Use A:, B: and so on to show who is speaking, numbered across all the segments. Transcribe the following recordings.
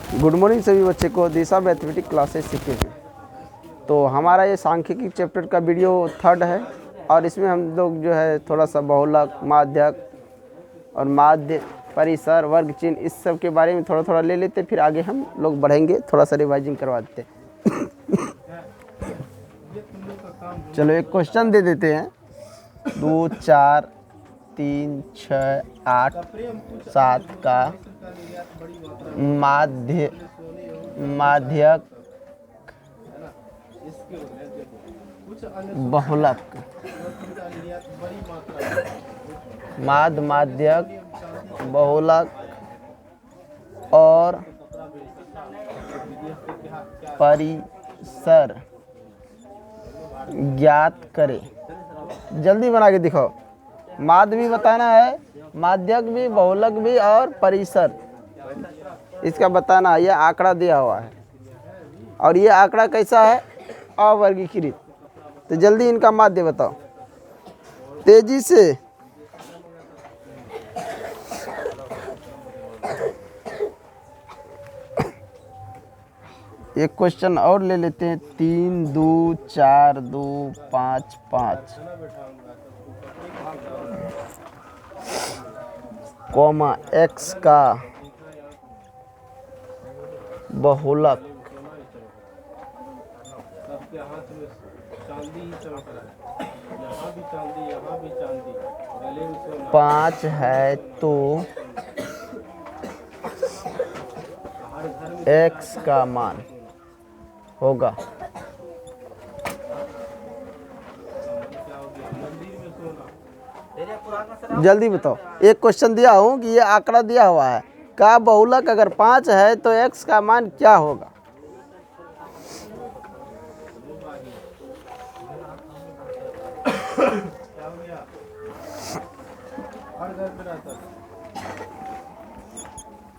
A: Good morning सभी बच्चे को दिशा मैथमेटिक्स क्लासेस सीखे हैं। तो हमारा ये सांख्यिकी चैप्टर का वीडियो 3rd है और इसमें हम लोग जो है थोड़ा सा बहुलक, माध्यक और माध्य, परिसर, वर्ग चिन्ह इस सब के बारे में थोड़ा थोड़ा ले लेते, फिर आगे हम लोग बढ़ेंगे, थोड़ा सा रिवाइजिंग करवा देते। चलो एक क्वेश्चन दे देते हैं। 2, 4, 3, 6, 8, 7 का माध्यक बहुलक, माध्यक बहुलक और परिसर ज्ञात करें। जल्दी बना के दिखाओ। माध्य भी बताना है, माध्यक भी, बहुलक भी और परिसर इसका बताना है। यह आंकड़ा दिया हुआ है और ये आंकड़ा कैसा है? अवर्गीकृत। तो जल्दी इनका माध्य बताओ तेजी से। एक क्वेश्चन और ले लेते हैं। 3, 2, 4, 2, 5, 5 कॉमा x का बहुलक 5 है तो x का मान होगा। जल्दी बताओ। एक क्वेश्चन दिया हूँ कि ये आंकड़ा दिया हुआ है, का बहुलक अगर 5 है तो x का मान क्या होगा?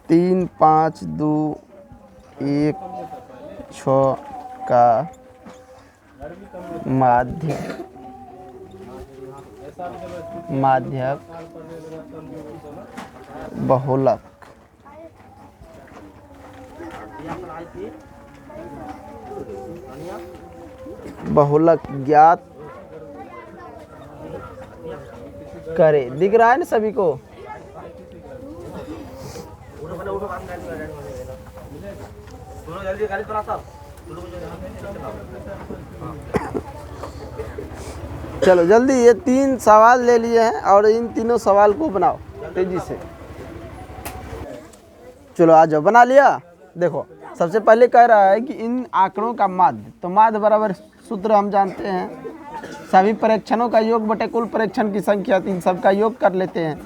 A: तीन, 5, 2, 1, 6 का माध्यक बहुलक ज्ञात करे। दिख रहा है ना सभी को? चलो जल्दी, ये 3 सवाल ले लिए हैं और इन तीनों सवाल को बनाओ तेजी से। चलो आ जाओ, बना लिया। देखो सबसे पहले कह रहा है कि इन आंकड़ों का माध्य, तो माध्य बराबर सूत्र हम जानते हैं, सभी परीक्षणों का योग बटे कुल परीक्षण की संख्या, 3 सबका योग कर लेते हैं।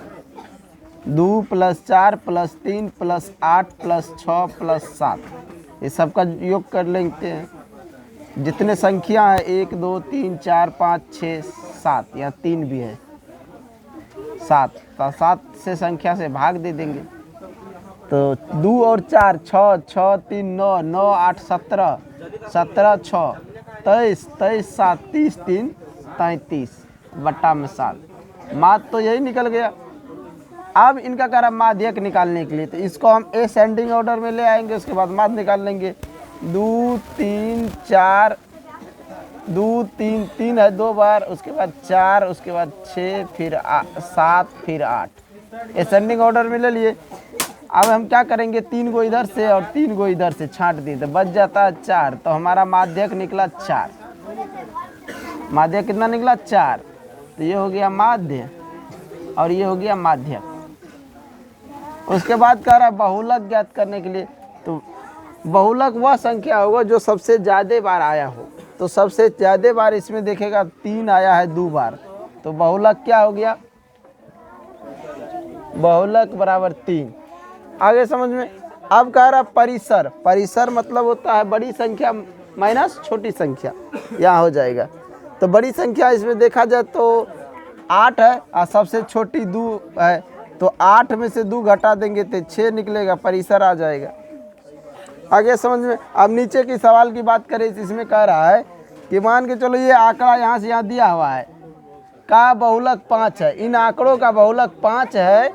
A: 2 + 4 + 3 + 8 + 6 + 7 ये सबका योग कर लेते हैं। जितने संख्या है 1, 2, 3, 4, 5, 6, 7, या 3 भी है 7, तो 7 से संख्या से भाग दे देंगे। तो 2 और 4 6, 6, 3 9, 9, 8 17, 17 6 23, 23 7 30, 3 33 बट्टा में 7। माध्य तो यही निकल गया। अब इनका कह रहा माध्यक निकालने के लिए, तो इसको हम असेंडिंग ऑर्डर में ले आएंगे, उसके बाद माध्य निकाल लेंगे। 2, 3, 4, 2, 3, 3 है 2 बार, उसके बाद 4, उसके बाद 6, फिर 7, फिर 8 असेंडिंग ऑर्डर में ले लिए। अब हम क्या करेंगे, 3 को इधर से और 3 को इधर से छांट दिए तो बच जाता है 4। तो हमारा माध्यक निकला 4। माध्यक कितना निकला? 4। तो ये हो गया माध्य और ये हो गया माध्यक। उसके बाद कह रहा बहुलक ज्ञात करने के लिए, तो बहुलक वह संख्या होगा जो सबसे ज़्यादा बार आया हो। तो सबसे ज़्यादा बार इसमें देखेगा 3 आया है 2 बार, तो बहुलक क्या हो गया? बहुलक बराबर 3। आगे समझ में। अब कह रहा परिसर। परिसर मतलब होता है बड़ी संख्या माइनस छोटी संख्या, यहाँ हो जाएगा। तो बड़ी संख्या इसमें देखा जाए तो 8 है और सबसे छोटी 2 है, तो 8 में से 2 घटा देंगे तो 6 निकलेगा, परिसर आ जाएगा। आगे समझ में। अब नीचे की सवाल की बात करें, इसमें कह रहा है कि मान के चलो ये आंकड़ा यहाँ से यहाँ दिया हुआ है, का बहुलक 5 है। इन आंकड़ों का बहुलक 5 है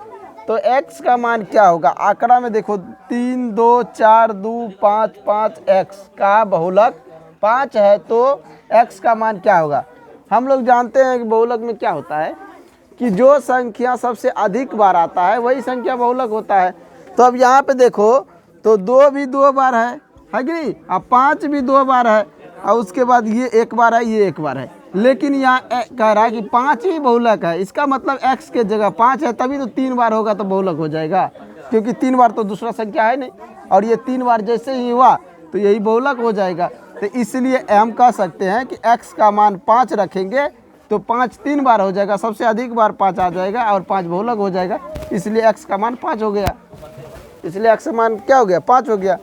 A: तो x का मान क्या होगा? आंकड़ा में देखो 3 2 4 2 5 5 x का बहुलक 5 है, तो x का मान क्या होगा? हम लोग जानते हैं कि बहुलक में क्या होता है कि जो संख्या सबसे अधिक बार आता है वही संख्या बहुलक होता है। तो अब यहाँ पे देखो तो 2 भी 2 बार है कि नहीं, अब 5 भी 2 बार है, और उसके बाद ये 1 बार है, ये 1 बार है। लेकिन यहाँ कह रहा है कि 5 ही बहुलक है, इसका मतलब x के जगह 5 है, तभी तो 3 बार होगा तो बहुलक हो जाएगा, क्योंकि 3 बार तो दूसरा संख्या है नहीं, और ये 3 बार जैसे ही हुआ तो यही बहुलक हो जाएगा। तो इसलिए हम कह सकते हैं कि x का मान 5 रखेंगे तो 5 3 बार हो जाएगा, सबसे अधिक बार 5 आ जाएगा और 5 बहुलक हो जाएगा, इसलिए x का मान 5 हो गया। इसलिए x का मान क्या हो गया? 5 हो गया।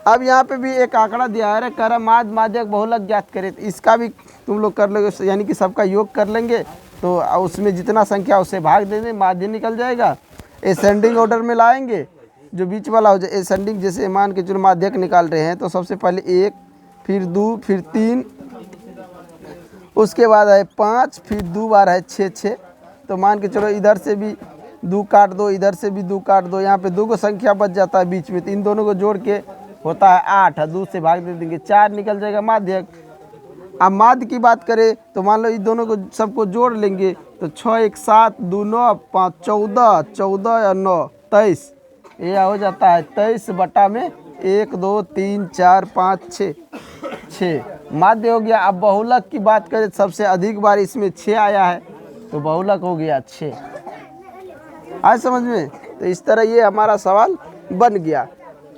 A: अब यहाँ पे भी एक आंकड़ा दिया है, कर माद माध्यक बहुलक ज्ञात करें, तो इसका भी तुम लोग कर लोगे, यानी कि सबका योग कर लेंगे तो उसमें जितना संख्या उसे भाग दे दें, माध्य निकल जाएगा। असेंडिंग ऑर्डर में लाएंगे, जो बीच वाला हो जाए असेंडिंग, जैसे मान के चलो माध्यक निकाल रहे हैं तो सबसे पहले 1 फिर 2 फिर 3, उसके बाद है 5 फिर 2 बार है 6, तो मान के चलो इधर से भी 2 काट दो, इधर से भी 2 काट दो, यहाँ पे 2 को संख्या बच जाता है बीच में, तो इन दोनों को जोड़ के होता है 8, 2 से भाग दे देंगे 4 निकल जाएगा माध्यक। अब माध्य की बात करें तो मान लो इन दोनों को सबको जोड़ लेंगे तो 6 1 7 2 9 5 14, 14 या 9 23, ये हो जाता है 23 बटा में 1 2 3 4 5 6 माध्य हो गया। अब बहुलक की बात करें सबसे अधिक बार इसमें 6 आया है तो बहुलक हो गया 6। आज समझ में? तो इस तरह ये हमारा सवाल बन गया।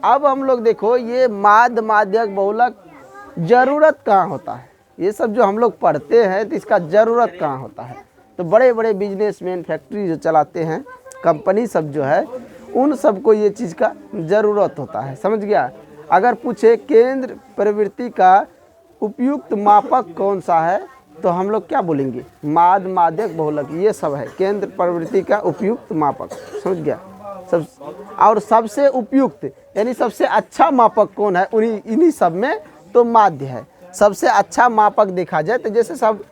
A: अब हम लोग देखो ये माध्य माध्यक बहुलक ज़रूरत कहाँ होता है, ये सब जो हम लोग पढ़ते हैं तो इसका ज़रूरत कहाँ होता है? तो बड़े बड़े बिजनेसमैन फैक्ट्री जो चलाते हैं, कंपनी सब जो है, उन सबको ये चीज़ का ज़रूरत होता है, समझ गया? अगर पूछे केंद्र प्रवृत्ति का उपयुक्त मापक कौन सा है तो हम लोग क्या बोलेंगे? माध्य माध्यक बहुलक, ये सब है केंद्र प्रवृत्ति का उपयुक्त मापक, समझ गया? सब और सबसे उपयुक्त यानी सबसे अच्छा मापक कौन है? इन्हीं सब में तो माध्य है। सबसे अच्छा मापक देखा जाए तो जैसे सब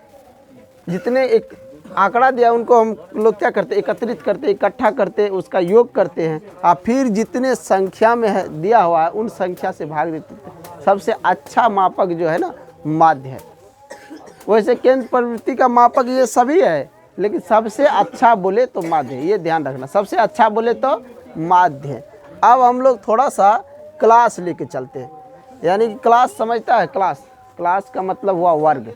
A: जितने एक आंकड़ा दिया उनको हम लोग क्या करते? एकत्रित करते, इकट्ठा करते, उसका योग करते हैं, और फिर जितने संख्या में है दिया हुआ है उन संख्या से भाग देते हैं। सबसे अच्छा मापक जो है ना माध्य है। वैसे केंद्र प्रवृत्ति का मापक ये सभी है, लेकिन सबसे अच्छा बोले तो माध्य है, ये ध्यान रखना, सबसे अच्छा बोले तो माध्य है। अब हम लोग थोड़ा सा क्लास लेके चलते हैं, यानी कि क्लास समझता है? क्लास का मतलब हुआ वर्ग,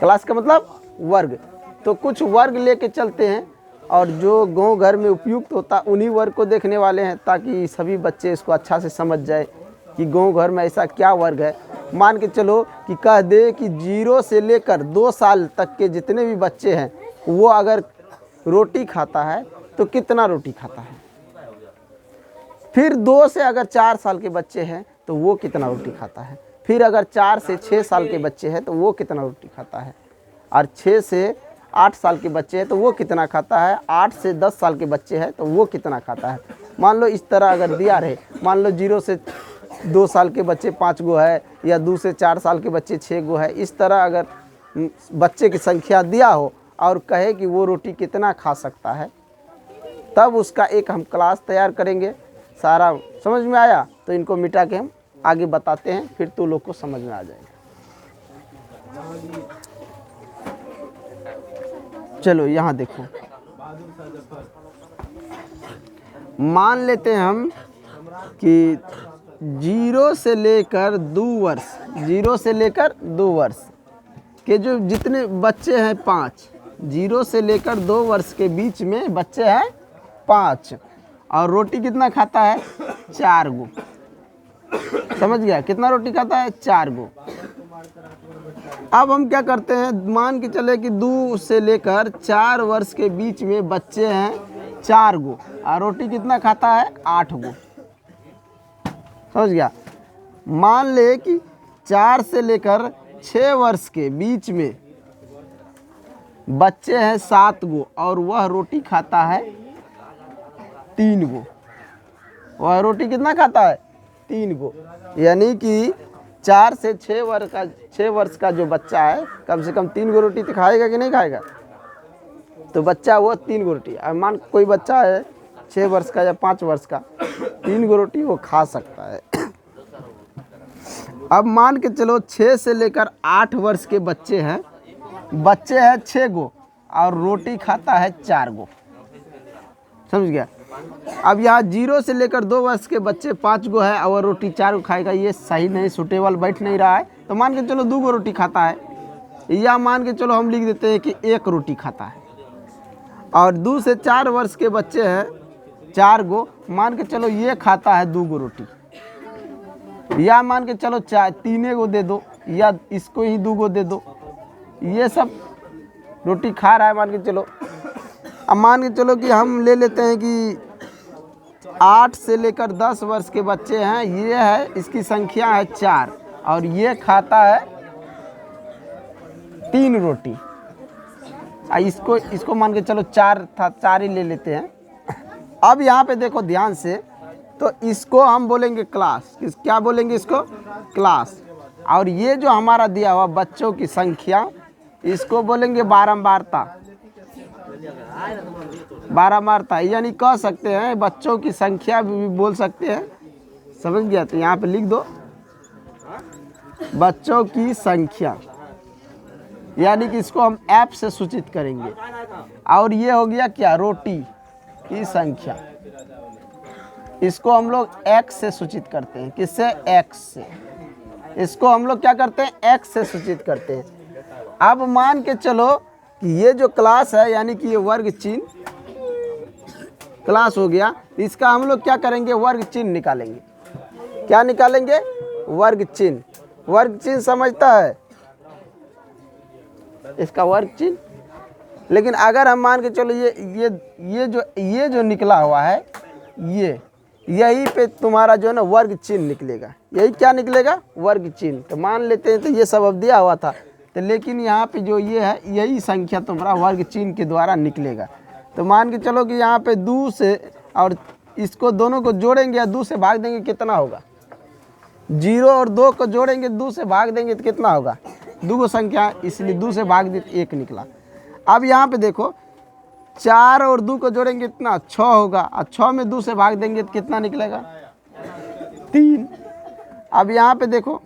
A: क्लास का मतलब वर्ग। तो कुछ वर्ग लेके चलते हैं और जो गांव घर में उपयुक्त होता उन्हीं वर्ग को देखने वाले हैं, ताकि सभी बच्चे इसको अच्छा से समझ जाए कि गांव घर में ऐसा क्या वर्ग है। मान के चलो कि कह दे कि 0 से लेकर 2 साल तक के जितने भी बच्चे हैं वो अगर रोटी खाता है तो कितना रोटी खाता है। फिर 2 से अगर 4 साल के बच्चे हैं तो वो कितना रोटी खाता है। फिर अगर 4 से 6 साल के बच्चे हैं तो वो कितना रोटी खाता है। और 6 से 8 साल के बच्चे हैं तो वो कितना खाता है। 8 से 10 साल के बच्चे हैं तो वो कितना खाता है। मान लो इस तरह अगर दिया रहे, मान लो 0 से 2 साल के बच्चे 5 गो है, या 2 से 4 साल के बच्चे 6 गो है, इस तरह अगर बच्चे की संख्या दिया हो और कहे कि वो रोटी कितना खा सकता है, तब उसका एक हम क्लास तैयार करेंगे। सारा समझ में आया? तो इनको मिटा के हम आगे बताते हैं, फिर तो लोग को समझ में आ जाएगा। चलो यहाँ देखो, मान लेते हैं हम कि 0 से लेकर 2 वर्ष, 0 से लेकर 2 वर्ष के जो जितने बच्चे हैं 5, 0 से लेकर 2 वर्ष के बीच में बच्चे हैं 5, और रोटी कितना खाता है? 4 गो। समझ गया? कितना रोटी खाता है? 4 गो। अब हम क्या करते हैं, मान के चले कि 2 से लेकर 4 वर्ष के बीच में बच्चे हैं 4 गो, और रोटी कितना खाता है? 8 गो। समझ गया? मान ले कि 4 से लेकर 6 वर्ष के बीच में बच्चे हैं 7 गो, और वह रोटी खाता है 3 गो। वह रोटी कितना खाता है? 3 गो। यानी कि 4 से 6 वर्ष का जो बच्चा है कम से कम 3 गो रोटी तो खाएगा कि नहीं खाएगा? तो बच्चा वो 3 गो रोटी, अब मान कोई बच्चा है 6 वर्ष का या 5 वर्ष का, 3 गो रोटी वो खा सकता है। अब मान के चलो 6 से लेकर 8 वर्ष के बच्चे हैं 6 गो और रोटी खाता है 4 गो, समझ गया। अब यहाँ 0 से लेकर 2 वर्ष के बच्चे 5 गो है और रोटी 4 गो खाएगा, ये सही नहीं, सूटेबल बैठ नहीं रहा है। तो मान के चलो 2 गो रोटी खाता है, या मान के चलो हम लिख देते हैं कि 1 रोटी खाता है। और 2 से 4 वर्ष के बच्चे हैं 4 गो, मान के चलो ये खाता है 2 गो रोटी, या मान के चलो 3 गो दे दो, या इसको ही 2 गो दे दो, ये सब रोटी खा रहा है मान के चलो। अब मान के चलो कि हम ले लेते हैं कि 8 से लेकर 10 वर्ष के बच्चे हैं, ये है इसकी संख्या है 4 और ये खाता है 3 रोटी। इसको मान के चलो 4 था, 4 ही ले लेते हैं। अब यहाँ पे देखो ध्यान से, तो इसको हम बोलेंगे क्लास, क्या बोलेंगे इसको, क्लास। और ये जो हमारा दिया हुआ बच्चों की संख्या, इसको बोलेंगे बारंबारता, बारंबारता, यानी कह सकते हैं बच्चों की संख्या भी बोल सकते हैं, समझ गया। तो यहाँ पे लिख दो बच्चों की संख्या, यानी कि इसको हम ऐप से सूचित करेंगे। और ये हो गया क्या, रोटी की संख्या, इसको हम लोग x से सूचित करते हैं, किससे, x से। इसको हम लोग क्या करते हैं, x से सूचित करते हैं। अब मान के चलो कि ये जो क्लास है, यानी कि ये वर्ग चिन्ह क्लास हो गया, इसका हम लोग क्या करेंगे, वर्ग चिन्ह निकालेंगे। क्या निकालेंगे, वर्ग चिन्ह। वर्ग चिन्ह समझता है इसका वर्ग चिन्ह। लेकिन अगर हम मान के चलो ये जो निकला हुआ है, यही पे तुम्हारा जो है ना वर्ग चिन्ह निकलेगा। यही क्या निकलेगा, वर्ग चिन्ह। तो मान लेते हैं तो ये सब अब दिया हुआ था, तो लेकिन यहाँ पे जो ये है, यही संख्या तुम्हारा वर्ग चिन्ह के द्वारा निकलेगा। तो मान के चलो कि यहाँ पे 2 से, और इसको दोनों को जोड़ेंगे या 2 से भाग देंगे, कितना होगा, 0 और 2 को जोड़ेंगे 2 से भाग देंगे तो कितना होगा, 2 गो संख्या, इसलिए 2 से भाग दी तो 1 निकला। अब यहाँ पे देखो 4 और 2 को जोड़ेंगे कितना, 6 होगा, और 6 में 2 से भाग देंगे तो कितना निकलेगा, 3। अब यहाँ पे देखो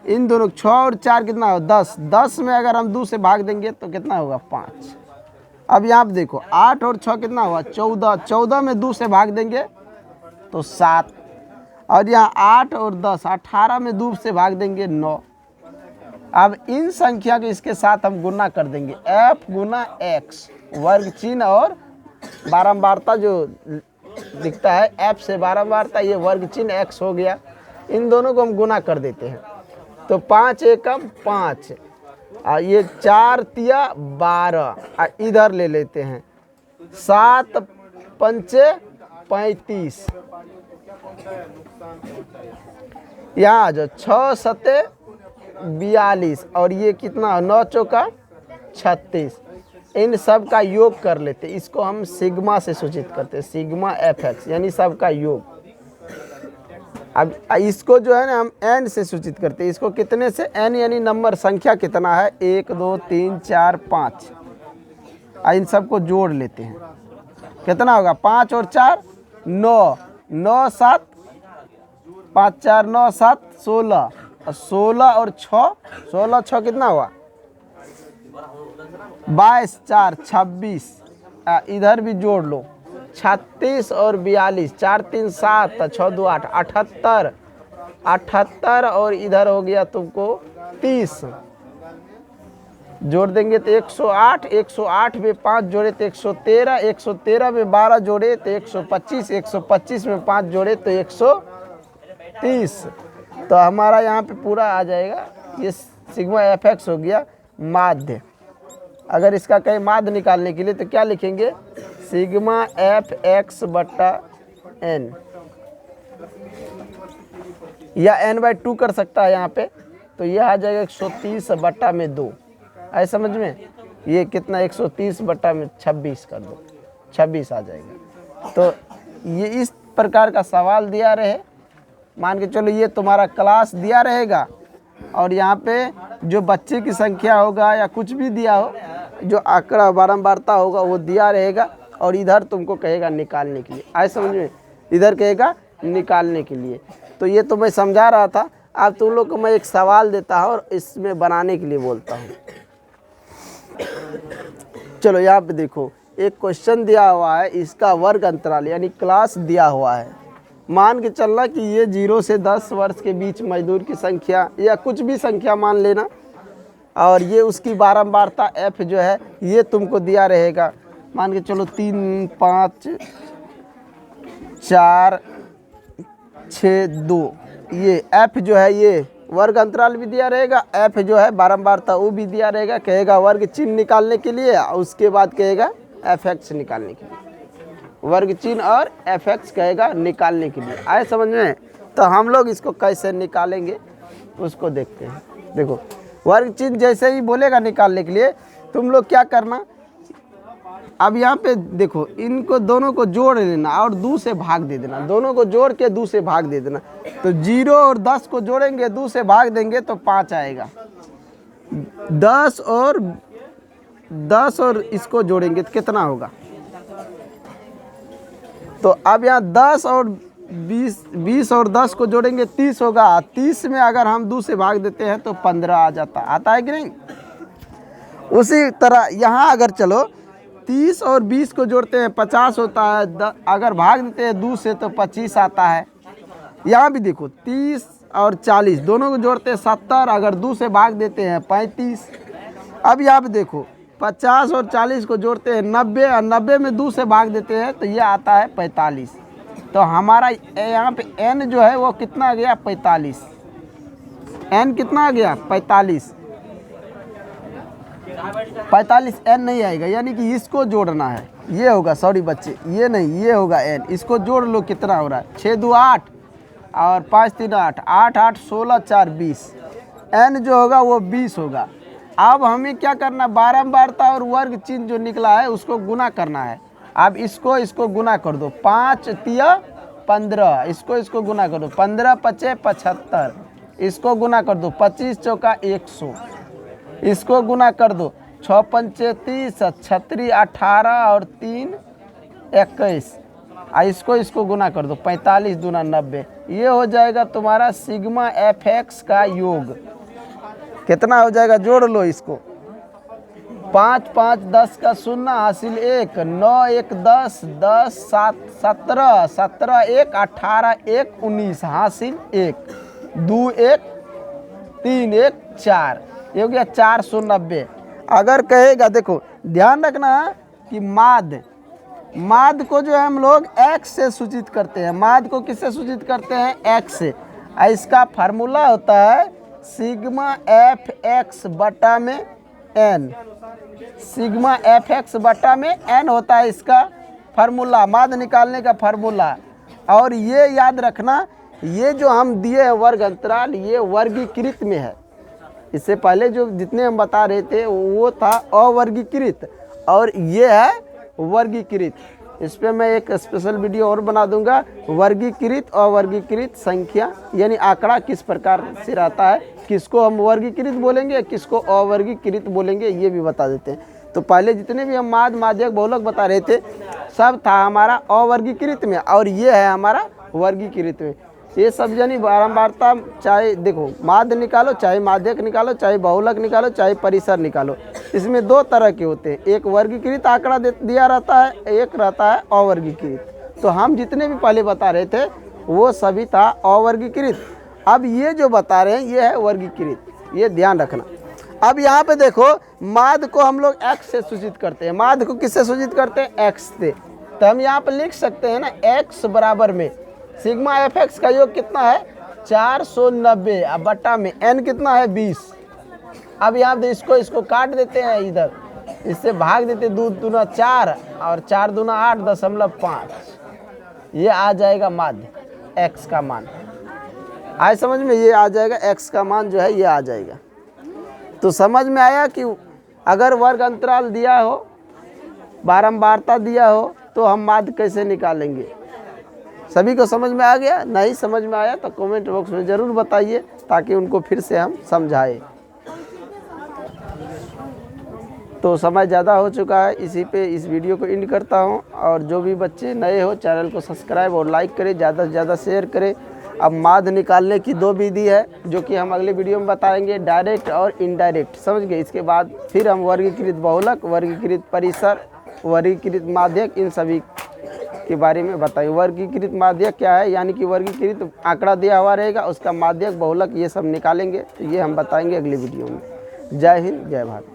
A: इन दोनों 6 और 4 कितना होगा, 10। 10 में अगर हम 2 से भाग देंगे तो कितना होगा, 5। अब यहाँ पे देखो 8 और 6 कितना हुआ, 14। 14 में 2 से भाग देंगे तो 7। और यहाँ 8 और 10, 18 में 2 से भाग देंगे 9। अब इन संख्या के इसके साथ हम गुना कर देंगे, f गुना x, वर्ग चिन्ह और बारंबारता जो दिखता है f से बारंबारता, ये वर्ग चिन्ह x हो गया। इन दोनों को हम गुना कर देते हैं, तो 5 एकम 5, और ये 4 तिया 12, और इधर ले लेते हैं 7 पंचे 35, यहाँ जो 6 सते 42, और ये कितना 9 चौका 36। इन सब का योग कर लेते, इसको हम सिग्मा से सूचित करते हैं, सिग्मा fx, यानी सब का योग। अब इसको जो है ना हम n से सूचित करते हैं, इसको कितने से, n यानी नंबर, संख्या कितना है, 1 2 3 4 5, इन सबको जोड़ लेते हैं, कितना होगा, 5 और 4 9, 9 7, 5 4 9 7 16, और 16 और 6, 16 6 कितना हुआ, 22 4 26, इधर भी जोड़ लो, 36 और 42, 4 3 7, 6 2 8, 78, 78, और इधर हो गया तुमको 30, जोड़ देंगे तो 108, 108 में 5 जोड़े तो 113, 113 में 12 जोड़े तो 125, 125 में 5 जोड़े तो 130। तो हमारा यहाँ पे पूरा आ जाएगा, ये सिग्मा fx हो गया माध्य। अगर इसका कहीं माध्य निकालने के लिए तो क्या लिखेंगे, सिग्मा fx बट्टा n, या n/2 कर सकता है यहाँ पे, तो ये आ जाएगा 130 बट्टा में 2, ऐसे समझ में, ये कितना 130 बट्टा में 26 कर दो, 26 आ जाएगा। तो ये इस प्रकार का सवाल दिया रहे, मान के चलो ये तुम्हारा क्लास दिया रहेगा, और यहाँ पे जो बच्चे की संख्या होगा या कुछ भी दिया हो जो आंकड़ा बारंबारता होगा वो दिया रहेगा और इधर तुमको कहेगा निकालने के लिए। आए समझ में, इधर कहेगा निकालने के लिए। तो ये तो मैं समझा रहा था। अब तुम लोग को मैं एक सवाल देता हूँ और इसमें बनाने के लिए बोलता हूँ। चलो यहाँ पे देखो, एक क्वेश्चन दिया हुआ है, इसका वर्ग अंतराल यानी क्लास दिया हुआ है। मान के चलना कि ये 0 से 10 वर्ष के बीच मजदूर की संख्या या कुछ भी संख्या मान लेना, और ये उसकी बारंबारता f जो है ये तुमको दिया रहेगा। मान के चलो 3, 5, 4, 6, 2, ये f जो है ये वर्ग अंतराल भी दिया रहेगा, f जो है बारंबारता वो भी दिया रहेगा। कहेगा वर्ग चिन्ह निकालने के लिए, उसके बाद कहेगा fx निकालने के लिए, वर्ग चिन्ह और fx कहेगा निकालने के लिए। आए समझ में? तो हम लोग इसको कैसे निकालेंगे उसको देखते हैं। देखो वर्ग चिन्ह जैसे ही बोलेगा निकालने के लिए, तुम लोग क्या करना, अब यहाँ पे देखो इनको दोनों को जोड़ लेना और 2 से भाग दे देना। दोनों को जोड़ के 2 से भाग दे देना। तो 0 और 10 को जोड़ेंगे, 2 से भाग देंगे तो 5 आएगा। 10 और इसको जोड़ेंगे तो कितना होगा? तो अब यहाँ 10 और 20 और 10 को जोड़ेंगे 30 होगा। 30 में अगर हम 2 से भाग देते हैं तो 15 आ जाता। आता है कि नहीं? उसी तरह यहाँ अगर चलो 30 और 20 को जोड़ते हैं 50 होता है। अगर भाग देते हैं 2 से तो 25 आता है। यहाँ भी देखो 30 और 40 दोनों को जोड़ते हैं 70, अगर 2 से भाग देते हैं 35। अब यहाँ पे देखो 50 और 40 को जोड़ते हैं 90, और 90 में 2 से भाग देते हैं तो ये आता है 45। तो हमारा यहाँ पे n जो है वो कितना आ गया? 45। n कितना आ गया? 45 n नहीं आएगा, यानी कि इसको जोड़ना है। ये होगा, सॉरी बच्चे, ये नहीं, ये होगा n। इसको जोड़ लो, कितना हो रहा है? 6 2 8 और 5 3 8, 8 8 16 4 20। n जो होगा वो 20 होगा। अब हमें क्या करना, बारंबारता और वर्ग चिन्ह जो निकला है उसको गुना करना है। अब इसको गुना कर दो, 5 3 15, इसको गुना कर दो, 15 5 75, इसको गुना कर दो, 25 चौका 100, इसको गुना कर दो, 6 5 30, 36 18 और 3 21, इसको गुना कर दो, 45 दूना 90। ये हो जाएगा तुम्हारा सिग्मा fx का योग। कितना हो जाएगा? जोड़ लो इसको, 5 5 10 का 0 हासिल 1, 9 1 10, 10 7 17, 17 1 18, 1 19 हासिल 1, 2 1 3 1 4, ये हो गया 490। अगर कहेगा, देखो ध्यान रखना कि माद को जो है हम लोग x से सूचित करते हैं। माद को किससे सूचित करते हैं? x से। इसका फार्मूला होता है सिग्मा fx बटा में n। सिग्मा fx बटा में n होता है इसका फार्मूला, माद निकालने का फार्मूला। और ये याद रखना, ये जो हम दिए हैं वर्ग अंतराल, ये वर्गीकृत में है। इससे पहले जो जितने हम बता रहे थे वो था अवर्गीकृत, और ये है वर्गीकृत। इस पर मैं एक स्पेशल वीडियो और बना दूंगा। वर्गीकृत अवर्गीकृत संख्या यानी आंकड़ा किस प्रकार से रहता है, किसको हम वर्गीकृत बोलेंगे, किसको अवर्गीकृत बोलेंगे, ये भी बता देते हैं। तो पहले जितने भी हम माद माध्यक बहुलक बता रहे थे सब था हमारा अवर्गीकृत में, और ये है हमारा वर्गीकृत में। ये सब यानी बारंबारता, चाहे देखो माध्य निकालो, चाहे माध्यक निकालो, चाहे बहुलक निकालो, चाहे परिसर निकालो, इसमें 2 तरह के होते हैं। एक वर्गीकृत आंकड़ा दिया रहता है, एक रहता है अवर्गीकृत। तो हम जितने भी पहले बता रहे थे वो सभी था अवर्गीकृत। अब ये जो बता रहे हैं ये है वर्गीकृत, ये ध्यान रखना। अब यहाँ पे देखो माध्य को हम लोग x से सूचित करते हैं। माध्य को किससे सूचित करते हैं? x से। तो हम यहाँ पे लिख सकते हैं ना, x बराबर में सिग्मा fx का योग कितना है? 490, अब बटा में n कितना है? 20। अब यहाँ पे इसको काट देते हैं, इधर इससे भाग देते, 2 दूना 4 और 4 दूना 8.5, ये आ जाएगा माध्य x का मान। आए समझ में? ये आ जाएगा x का मान जो है ये आ जाएगा। तो समझ में आया कि अगर वर्ग अंतराल दिया हो, बारंबारता दिया हो, तो हम माध्य कैसे निकालेंगे। सभी को समझ में आ गया? नहीं समझ में आया तो कमेंट बॉक्स में ज़रूर बताइए, ताकि उनको फिर से हम समझाएं। तो समय ज़्यादा हो चुका है, इसी पे इस वीडियो को एंड करता हूँ। और जो भी बच्चे नए हो चैनल को सब्सक्राइब और लाइक करें, ज़्यादा से ज़्यादा शेयर करें। अब माध्य निकालने की 2 विधि है जो कि हम अगले वीडियो में बताएंगे, डायरेक्ट और इनडायरेक्ट, समझ गए। इसके बाद फिर हम वर्गीकृत बहुलक, वर्गीकृत परिसर, वर्गीकृत माध्यक, इन सभी के बारे में बताएंगे। वर्गीकृत माध्यक क्या है, यानी कि वर्गीकृत आंकड़ा दिया हुआ रहेगा, उसका माध्यक बहुलक ये सब निकालेंगे, तो ये हम बताएंगे अगली वीडियो में। जय हिंद, जय भारत।